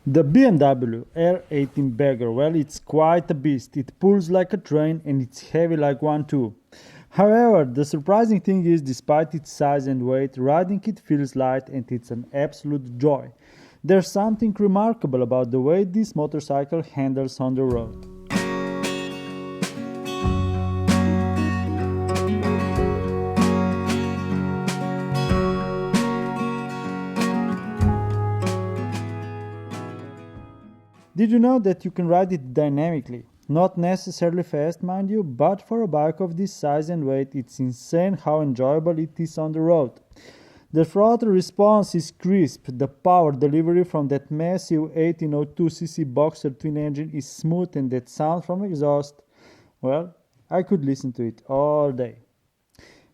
The BMW R18 Bagger, well, it's quite a beast. It pulls like a train and it's heavy like one too. However, the surprising thing is, despite its size and weight, riding it feels light and it's an absolute joy. There's something remarkable about the way this motorcycle handles on the road. Did you know that you can ride it dynamically? Not necessarily fast, mind you, but for a bike of this size and weight, it's insane how enjoyable it is on the road. The throttle response is crisp, the power delivery from that massive 1802cc Boxer twin engine is smooth, and that sound from exhaust, well, I could listen to it all day.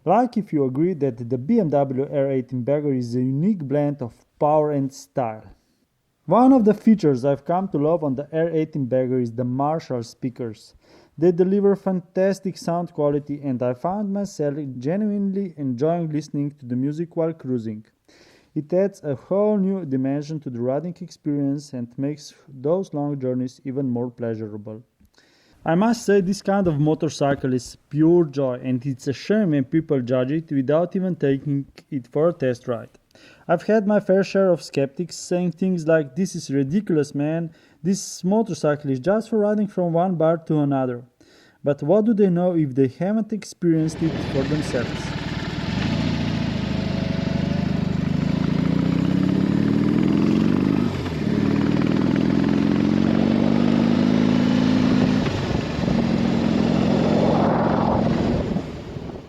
Like if you agree that the BMW R18 Bagger is a unique blend of power and style. One of the features I've come to love on the R18 Bagger is the Marshall speakers. They deliver fantastic sound quality, and I found myself genuinely enjoying listening to the music while cruising. It adds a whole new dimension to the riding experience and makes those long journeys even more pleasurable. I must say, this kind of motorcycle is pure joy, and it's a shame when people judge it without even taking it for a test ride. I've had my fair share of skeptics saying things like, "This is ridiculous, man, this motorcycle is just for riding from one bar to another." But what do they know if they haven't experienced it for themselves?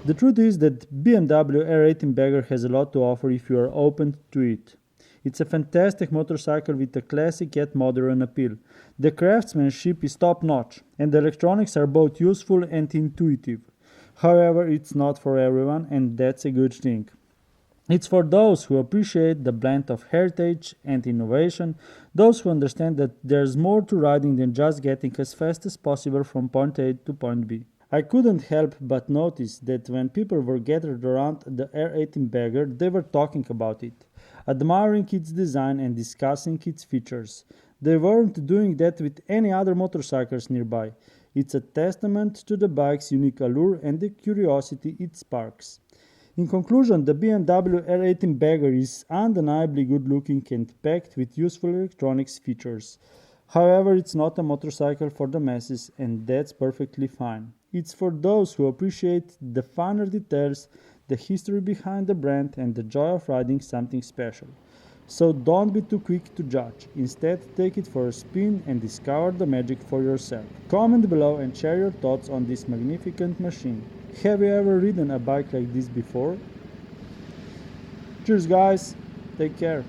The truth is that BMW R18 Bagger has a lot to offer if you are open to it. It's a fantastic motorcycle with a classic yet modern appeal. The craftsmanship is top-notch, and the electronics are both useful and intuitive. However, it's not for everyone, and that's a good thing. It's for those who appreciate the blend of heritage and innovation, those who understand that there's more to riding than just getting as fast as possible from point A to point B. I couldn't help but notice that when people were gathered around the R18 Bagger, they were talking about it, admiring its design and discussing its features. They weren't doing that with any other motorcycles nearby. It's a testament to the bike's unique allure and the curiosity it sparks. In conclusion, the BMW R18 Bagger is undeniably good-looking and packed with useful electronics features. However, it's not a motorcycle for the masses, and that's perfectly fine. It's for those who appreciate the finer details, the history behind the brand, and the joy of riding something special. So don't be too quick to judge. Instead, take it for a spin and discover the magic for yourself. Comment below and share your thoughts on this magnificent machine. Have you ever ridden a bike like this before? Cheers guys, take care.